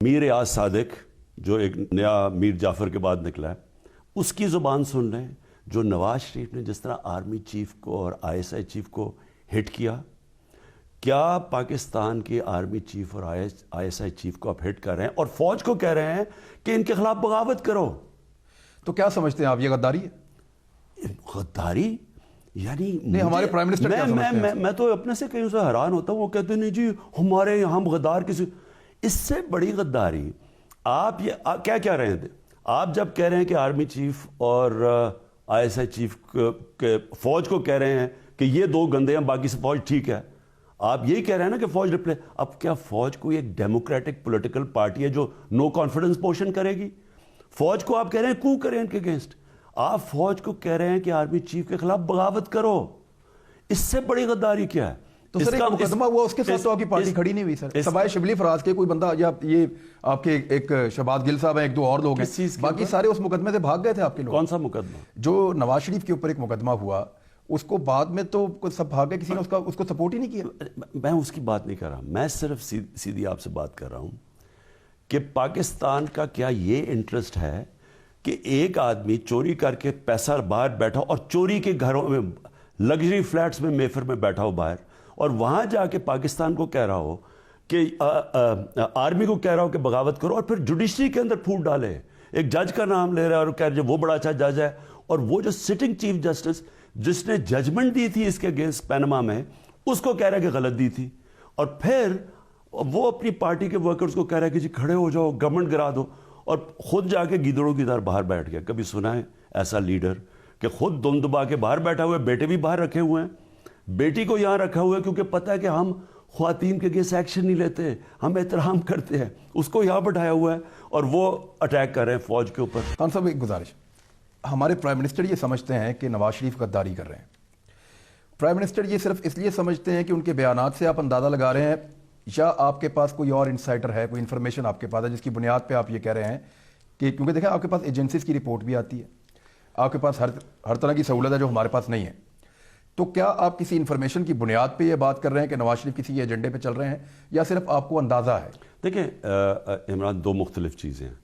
میر ریاض صادق جو ایک نیا میر جعفر کے بعد نکلا ہے، اس کی زبان سن لیں جو نواز شریف نے جس طرح آرمی چیف کو اور آئی ایس آئی چیف کو ہٹ کیا پاکستان کے آرمی چیف اور آئی ایس آئی چیف کو آپ ہٹ کر رہے ہیں اور فوج کو کہہ رہے ہیں کہ ان کے خلاف بغاوت کرو؟ تو کیا سمجھتے ہیں آپ، یہ غداری ہے؟ غداری یعنی نہیں، ہمارے پرائم منسٹر کیا سمجھتے ہیں؟ میں تو اپنے سے کہیں سے حیران ہوتا ہوں، وہ کہتے ہیں نہیں جی ہمارے یہاں ہم غدار کسی، اس سے بڑی غداری آپ یہ کیا کہہ رہے ہیں؟ آپ جب کہہ رہے ہیں کہ آرمی چیف اور آئی ایس آئی چیف کے فوج کو کہہ رہے ہیں کہ یہ دو گندے ہیں باقی سے فوج ٹھیک ہے، آپ یہی کہہ رہے ہیں نا کہ فوج ریپلے، اب کیا فوج کوئی ایک ڈیموکریٹک پولیٹیکل پارٹی ہے جو نو کانفیڈنس موشن کرے گی؟ فوج کو آپ کہہ رہے ہیں کو کریں ان کے اگینسٹ، آپ فوج کو کہہ رہے ہیں کہ آرمی چیف کے خلاف بغاوت کرو، اس سے بڑی غداری کیا ہے؟ تو سر ایک مقدمہ ہوا، اس کے ساتھ تو آپ کی پارٹی کھڑی نہیں ہوئی سر، سوائے شبلی فراز کے کوئی بندہ، یا یہ آپ کے ایک شہباز گل صاحب ہیں، ایک دو اور لوگ ہیں، باقی سارے اس مقدمے سے بھاگ گئے تھے آپ کے لوگ؟ کون سا مقدمہ؟ جو نواز شریف کے اوپر ایک مقدمہ ہوا، اس کو بعد میں تو سب بھاگ گئے، کسی نے اس کو سپورٹ ہی نہیں کیا۔ میں اس کی بات نہیں کر رہا، میں صرف سیدھی آپ سے بات کر رہا ہوں کہ پاکستان کا کیا یہ انٹرسٹ ہے کہ ایک آدمی چوری کر کے پیسہ باہر بیٹھا اور چوری کے گھروں میں لگژری فلیٹس میں میفر میں بیٹھا ہو باہر، اور وہاں جا کے پاکستان کو کہہ رہا ہو کہ آرمی کو کہہ رہا ہو کہ بغاوت کرو، اور پھر جوڈیشری کے اندر پھوٹ ڈالے، ایک جج کا نام لے رہا ہے اور کہہ رہے وہ بڑا اچھا جج ہے، اور وہ جو سٹنگ چیف جسٹس جس نے ججمنٹ دی تھی اس کے اگینسٹ پینما میں، اس کو کہہ رہا ہے کہ غلط دی تھی، اور پھر وہ اپنی پارٹی کے ورکرز کو کہہ رہا ہے کہ جی کھڑے ہو جاؤ، گورنمنٹ گرا دو، اور خود جا کے گیدڑوں کی طرح باہر بیٹھ گیا۔ کبھی سنا ہے ایسا لیڈر کہ خود دم دبا کے باہر بیٹھا ہوا ہے؟ بیٹے بھی باہر رکھے ہوئے ہیں، بیٹی کو یہاں رکھا ہوا ہے کیونکہ پتہ ہے کہ ہم خواتین کے اگینسٹ ایکشن نہیں لیتے، ہم احترام کرتے ہیں، اس کو یہاں بٹھایا ہوا ہے اور وہ اٹیک کر رہے ہیں فوج کے اوپر۔ خان صاحب ایک گزارش، ہمارے پرائم منسٹر یہ سمجھتے ہیں کہ نواز شریف غداری کر رہے ہیں، پرائم منسٹر یہ صرف اس لیے سمجھتے ہیں کہ ان کے بیانات سے آپ اندازہ لگا رہے ہیں، یا آپ کے پاس کوئی اور انسائڈر ہے، کوئی انفارمیشن آپ کے پاس ہے جس کی بنیاد پہ آپ یہ کہہ رہے ہیں کہ کیونکہ دیکھیں آپ کے پاس ایجنسیز کی رپورٹ بھی آتی ہے، آپ کے پاس ہر طرح کی سہولت ہے جو ہمارے پاس نہیں ہے، تو کیا آپ کسی انفارمیشن کی بنیاد پہ یہ بات کر رہے ہیں کہ نواز شریف کسی ایجنڈے پہ چل رہے ہیں، یا صرف آپ کو اندازہ ہے؟ دیکھیں عمران، دو مختلف چیزیں ہیں۔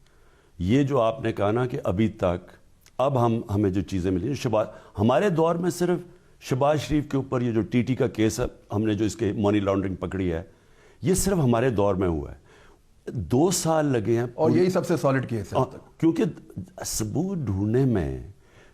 یہ جو آپ نے کہا نا کہ ابھی تک اب ہمیں جو چیزیں ملی، ہمارے دور میں صرف شہباز شریف کے اوپر یہ جو ٹی ٹی کا کیس ہے، ہم نے جو اس کے منی لانڈرنگ پکڑی ہے، یہ صرف ہمارے دور میں ہوا ہے، 2 سال لگے ہیں، اور یہی سب سے سالڈ کیس ہے، کیونکہ ثبوت ڈھونڈنے میں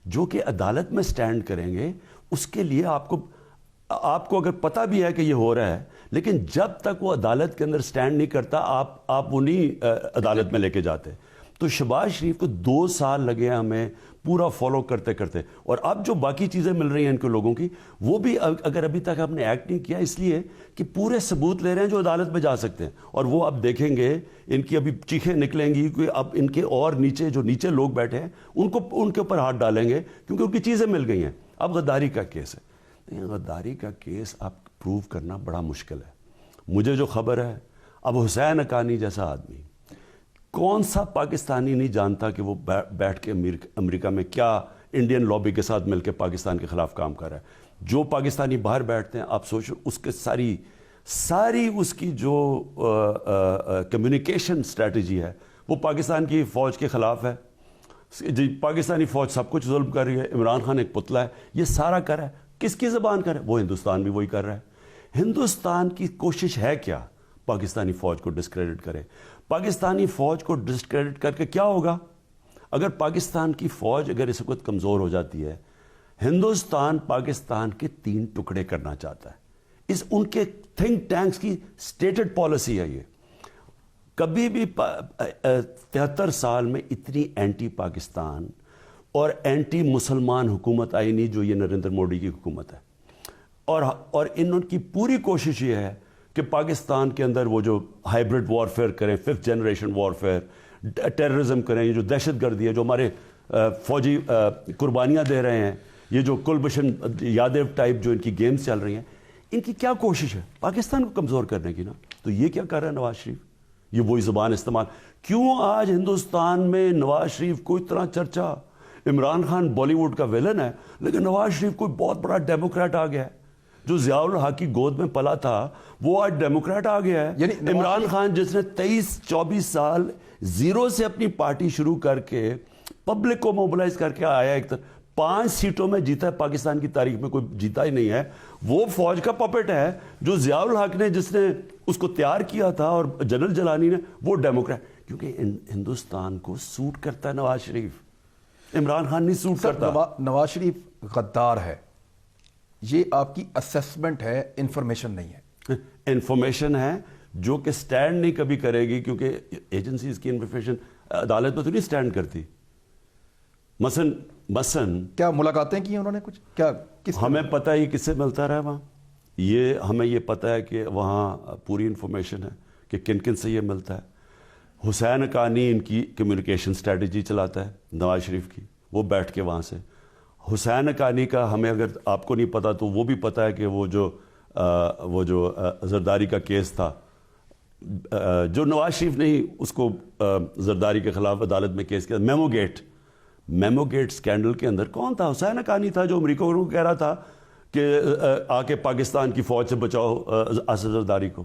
جو کہ عدالت میں سٹینڈ کریں گے، اس کے لیے آپ کو اگر پتہ بھی ہے کہ یہ ہو رہا ہے، لیکن جب تک وہ عدالت کے اندر سٹینڈ نہیں کرتا آپ وہ نہیں عدالت میں لے کے جاتے۔ تو شہباز شریف کو 2 سال لگے ہیں ہمیں پورا فالو کرتے کرتے، اور اب جو باقی چیزیں مل رہی ہیں ان کے لوگوں کی، وہ بھی اگر ابھی تک آپ نے ایکٹ نہیں کیا، اس لیے کہ پورے ثبوت لے رہے ہیں جو عدالت میں جا سکتے ہیں، اور وہ اب دیکھیں گے ان کی ابھی چیخیں نکلیں گی کہ اب ان کے اور نیچے لوگ بیٹھے ہیں ان کے اوپر ہاتھ ڈالیں گے کیونکہ ان کی چیزیں مل گئی ہیں۔ اب غداری کا کیس ہے، غداری کا کیس آپ پروو کرنا بڑا مشکل ہے۔ مجھے جو خبر ہے، اب حسین حقانی جیسا آدمی، کون سا پاکستانی نہیں جانتا کہ وہ بیٹھ کے امریکہ میں کیا انڈین لابی کے ساتھ مل کے پاکستان کے خلاف کام کر رہا ہے۔ جو پاکستانی باہر بیٹھتے ہیں، آپ سوچو اس کے ساری اس کی جو کمیونیکیشن اسٹریٹجی ہے وہ پاکستان کی فوج کے خلاف ہے، جی پاکستانی فوج سب کچھ ظلم کر رہی ہے، عمران خان ایک پتلا ہے، یہ سارا کر رہا ہے، کس کی زبان کر رہا ہے؟ وہ ہندوستان بھی وہی کر رہا ہے۔ ہندوستان کی کوشش ہے کیا؟ پاکستانی فوج کو ڈسکریڈٹ کرے۔ پاکستانی فوج کو ڈسکریڈٹ کر کے کیا ہوگا؟ اگر پاکستان کی فوج اگر اس وقت کمزور ہو جاتی ہے، ہندوستان پاکستان کے 3 ٹکڑے کرنا چاہتا ہے، ان کے تھنک ٹینکس کی سٹیٹڈ پالیسی ہے یہ۔ کبھی بھی 73 سال میں اتنی اینٹی پاکستان اور اینٹی مسلمان حکومت آئی نہیں جو یہ نریندر مودی کی حکومت ہے، اور ان کی پوری کوشش یہ ہے کہ پاکستان کے اندر وہ جو ہائیبرڈ وارفیئر کریں، 5th جنریشن وارفیئر، ٹیررزم کریں، یہ جو دہشت گردی ہے، جو ہمارے فوجی قربانیاں دے رہے ہیں، یہ جو کلبھشن یادو ٹائپ جو ان کی گیمز چل رہی ہیں، ان کی کیا کوشش ہے؟ پاکستان کو کمزور کرنے کی نا۔ تو یہ کیا کر رہا ہے نواز شریف؟ یہ وہی زبان استعمال۔ کیوں آج ہندوستان میں نواز شریف کو اتنا چرچا؟ عمران خان بالی ووڈ کا ویلن ہے، لیکن نواز شریف کوئی بہت بڑا ڈیموکریٹ آ گیا ہے جو ضیاء الحق کی گود میں پلا تھا وہ آج ڈیموکریٹ آ گیا ہے. یعنی عمران خان جس نے 23-24 سال زیرو سے اپنی پارٹی شروع کر کے پبلک کو موبلائز کر کے آیا, ایک طرح 5 سیٹوں میں جیتا ہے, پاکستان کی تاریخ میں کوئی جیتا ہی نہیں ہے. وہ فوج کا پپٹ ہے جو ضیاء الحق نے جس نے اس کو تیار کیا تھا, اور جنرل جلانی نے, وہ ڈیموکریٹ. کیونکہ ہندوستان کو سوٹ کرتا ہے نواز شریف, عمران خان نہیں سوٹ کرتا. نواز شریف غدار ہے, یہ آپ کی اسیسمنٹ ہے, انفارمیشن نہیں ہے. انفارمیشن ہے جو کہ سٹینڈ نہیں کبھی کرے گی, کیونکہ ایجنسیز کی انفارمیشن عدالت میں تو نہیں سٹینڈ کرتی. مثلاً کیا ملاقاتیں کی انہوں نے کچھ, کیا ہمیں پتہ ہے کس سے ملتا رہا وہاں, ہمیں یہ پتہ ہے کہ وہاں پوری انفارمیشن ہے کہ کن کن سے یہ ملتا ہے. حسین حقانی ان کی کمیونیکیشن اسٹریٹجی چلاتا ہے نواز شریف کی, وہ بیٹھ کے وہاں سے. حسین حقانی کا ہمیں اگر آپ کو نہیں پتا تو وہ بھی پتا ہے کہ وہ جو زرداری کا کیس تھا, جو نواز شریف نے ہی اس کو زرداری کے خلاف عدالت میں کیس کیا, میمو گیٹ سکینڈل کے اندر کون تھا؟ حسین حقانی تھا, جو امریکہ کو کہہ رہا تھا کہ آ کے پاکستان کی فوج سے بچاؤ اسد زرداری کو.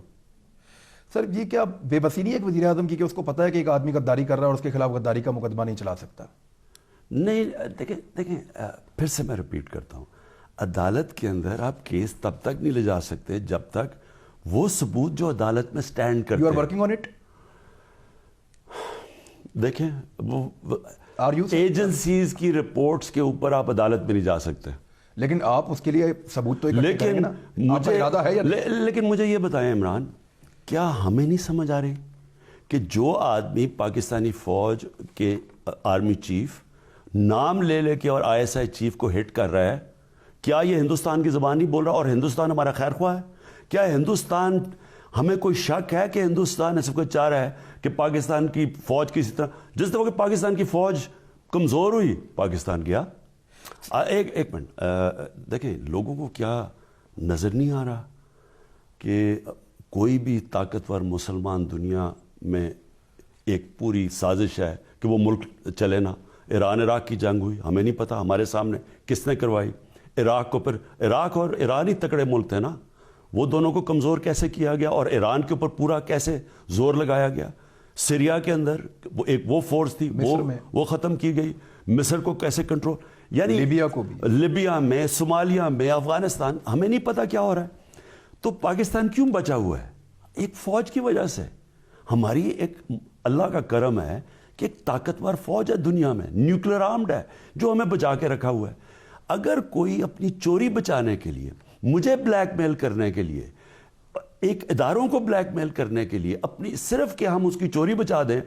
سر یہ کیا بے بسی نہیں ہے ایک وزیر اعظم کی کہ اس کو پتا ہے کہ ایک آدمی غداری کر رہا ہے اور اس کے خلاف غداری کا مقدمہ نہیں چلا سکتا؟ نہیں, دیکھیں پھر سے میں ریپیٹ کرتا ہوں, عدالت کے اندر آپ کیس تب تک نہیں لے جا سکتے جب تک وہ ثبوت جو عدالت میں سٹینڈ کرتے ہیں. You are working on it. دیکھیں وہ ایجنسیز کی رپورٹس کے اوپر آپ عدالت میں نہیں جا سکتے, لیکن آپ اس کے لیے ثبوت تو اکٹھے کریں گے نا. آپ کا ارادہ ہے یا لیکن مجھے یہ بتائیں عمران, کیا ہمیں نہیں سمجھ آ رہی کہ جو آدمی پاکستانی فوج کے آرمی چیف نام لے لے کے اور ISI چیف کو ہٹ کر رہا ہے, کیا یہ ہندوستان کی زبان نہیں بول رہا اور ہندوستان ہمارا خیر خواہ ہے؟ کیا ہندوستان, ہمیں کوئی شک ہے کہ ہندوستان ایسا کوئی چاہ رہا ہے کہ پاکستان کی فوج کسی طرح, جس طرح کہ پاکستان کی فوج کمزور ہوئی پاکستان گیا. ایک منٹ دیکھیں, لوگوں کو کیا نظر نہیں آ رہا کہ کوئی بھی طاقتور مسلمان دنیا میں ایک پوری سازش ہے کہ وہ ملک چلے نا. ایران عراق کی جنگ ہوئی, ہمیں نہیں پتا ہمارے سامنے کس نے کروائی. عراق کو پھر عراق اور ایران ہی تکڑے ملک تھے نا, وہ دونوں کو کمزور کیسے کیا گیا اور ایران کے اوپر پورا کیسے زور لگایا گیا. سیریا کے اندر وہ فورس تھی وہ ختم کی گئی. مصر کو کیسے کنٹرول, یعنی لیبیا کو بھی, لیبیا میں, صومالیہ میں, افغانستان, ہمیں نہیں پتا کیا ہو رہا ہے. تو پاکستان کیوں بچا ہوا ہے؟ ایک فوج کی وجہ سے. ہماری ایک اللہ کا کرم ہے کہ ایک طاقتور فوج ہے دنیا میں, نیوکلیر آرمڈ ہے, جو ہمیں بچا کے رکھا ہوا ہے. اگر کوئی اپنی چوری بچانے کے لیے, مجھے بلیک میل کرنے کے لیے, ایک اداروں کو بلیک میل کرنے کے لیے, اپنی صرف کہ ہم اس کی چوری بچا دیں